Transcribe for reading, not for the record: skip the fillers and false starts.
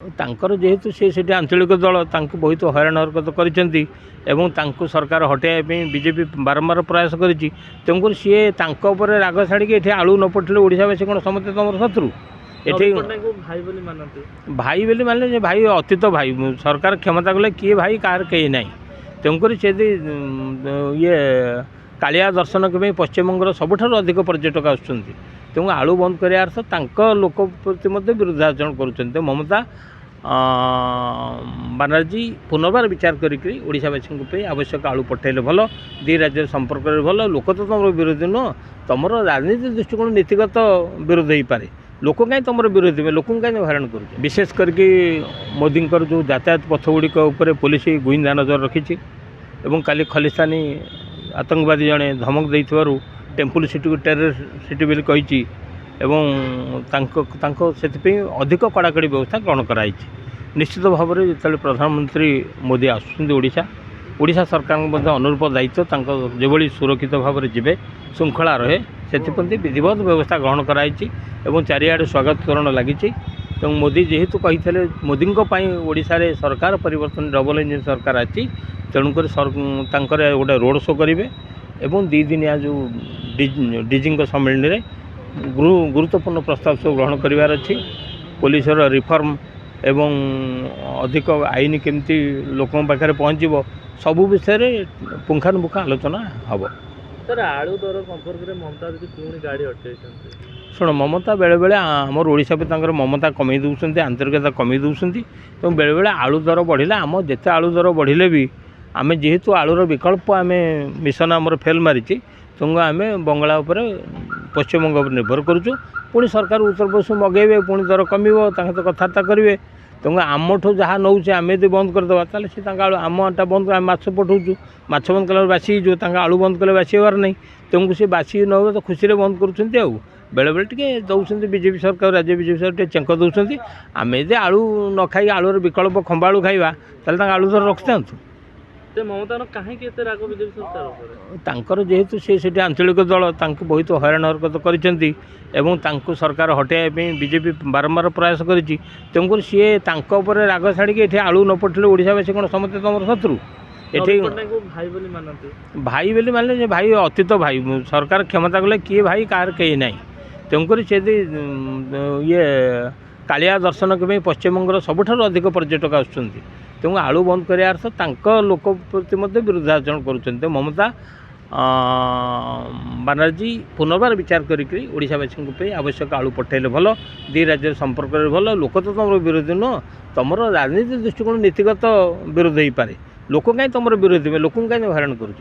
तांकर जेहेतु से आंचलिक दल बहुत हैरान हरकत कर सरकार हटाइवाई बीजेपी बारंबार प्रयास करी सी राग छाड़ी आलू न पठिले ओडावासी कौन समस्त तुम शत्रु ये भाई बोली मानले भाई अतीत भाई सरकार क्षमता गले किए भाई कार कहीं ना तेणुक से ये कालिया दर्शन के पश्चिमबंगर सबुठ अधिक पर्यटक आसुँच तेणु आलू बंद कर अर्थ लोक प्रति विरुद्धाचरण कर ममता बानर्जी पुनर्बार विचार करोड़ावासी आवश्यक आलू पठेले भल दी राज्य संपर्क भल लोक तो तुम विरोधी नुह तुम राजनीति दृष्टिकोण नीतिगत विरोध हो पारे लोक कहीं तुम विरोधी में लोक कहीं हैरान कर विशेष करके मोदी जो यातायात पथ गुड़िक पुलिस गुइंदा नजर रखी काली खलिस्तानी आतंकवादी जड़े धमक दे टेम्पल सिटी को टेरर सिटी बोली कही से अधिक कड़ाकड़ी व्यवस्था ग्रहण कराई निश्चित भाव में जो प्रधानमंत्री मोदी आशा सरकार अनुरूप दायित्व जो सुरक्षित भाव में जीवे श्रृंखला रहे से विधिवत व्यवस्था ग्रहण कराई चारिआडे स्वागतकरण लगी मोदी जेहेतु कही मोदी ओडिशा रे सरकार परिवर्तन डबल इंजिन सरकार आछि तेणुक गोटे रोड शो करेंगे दी दिनिया जो डीजी सम्मेलन में गुरुत्वपूर्ण प्रस्ताव सब ग्रहण करार अच्छी पुलिस रिफॉर्म एवं अधिक आईन केमती लोकों पाखे पहुँचब सबू विषय पुंखानुपुंख आलोचना हम सर आलू दर संपर्क में ममता दीदी गाड़ी अटक शुण ममता बेले बेले आमर ओडिशा पे ममता कमी दूसरी आंतरिकता कमी दूसरी तो बेले बेले आलू दर बढ़िला आम जिते आलू दर बढ़िले भी आम जेहेतु आलूर विकल्प आम मिशन आमर फेल मारी तेणु आम बंगला पश्चिमबंग पर निर्भर करुँ पुणी सरकार उत्तर प्रदेश मगेबे पुणी दर कमिबो तो कथबार्ता करेंगे तेणु आमठू जहाँ नौचे आम यदि बंद करदे ताले सी आमटा बंद कर माछ पठाऊँ माछ बंद कला बासी आलू बंद कले बासी होबार नहीं तेणु सी बासी न हो तो खुशी बंद करुँच बेले बेले टे दौरान बीजेपी सरकार राज्य बीजेपी सरकार चेक दौरान आम यदि आलू न खाई आलूर विकल्प खंबा आलू खाइबा ताले आलू दर रखि था ममता कहीं राग बीजेपी सरकार जेहेतु से आंचलिक दल बहुत हैरान हरकत कर सरकार हटाइवाई बीजेपी बारंबार प्रयास करी सी राग छाड़ी आलू न पठिले ओडावासी कौन समस्त तुम शत्रु ये भाई बोली मानले भाई अतीत भाई सरकार क्षमता गले किए भाई कार कहीं ना तेणुक से ये कालिया दर्शन के पश्चिमबंगर सबुठ अधिक पर्यटक आसुँच तेणु आलू बंद कर अर्थ लोक प्रति विरुद्धाचरण कर ममता बानर्जी पुनर्बार विचार करोड़ावासी आवश्यक आलू पठेले भल दी राज्य संपर्क भल लोक तो तुम विरोधी नुह तुम राजनीति दृष्टिकोण नीतिगत विरोध हो पारे लोक कहीं तुम विरोधी में लोक कहीं हैरान कर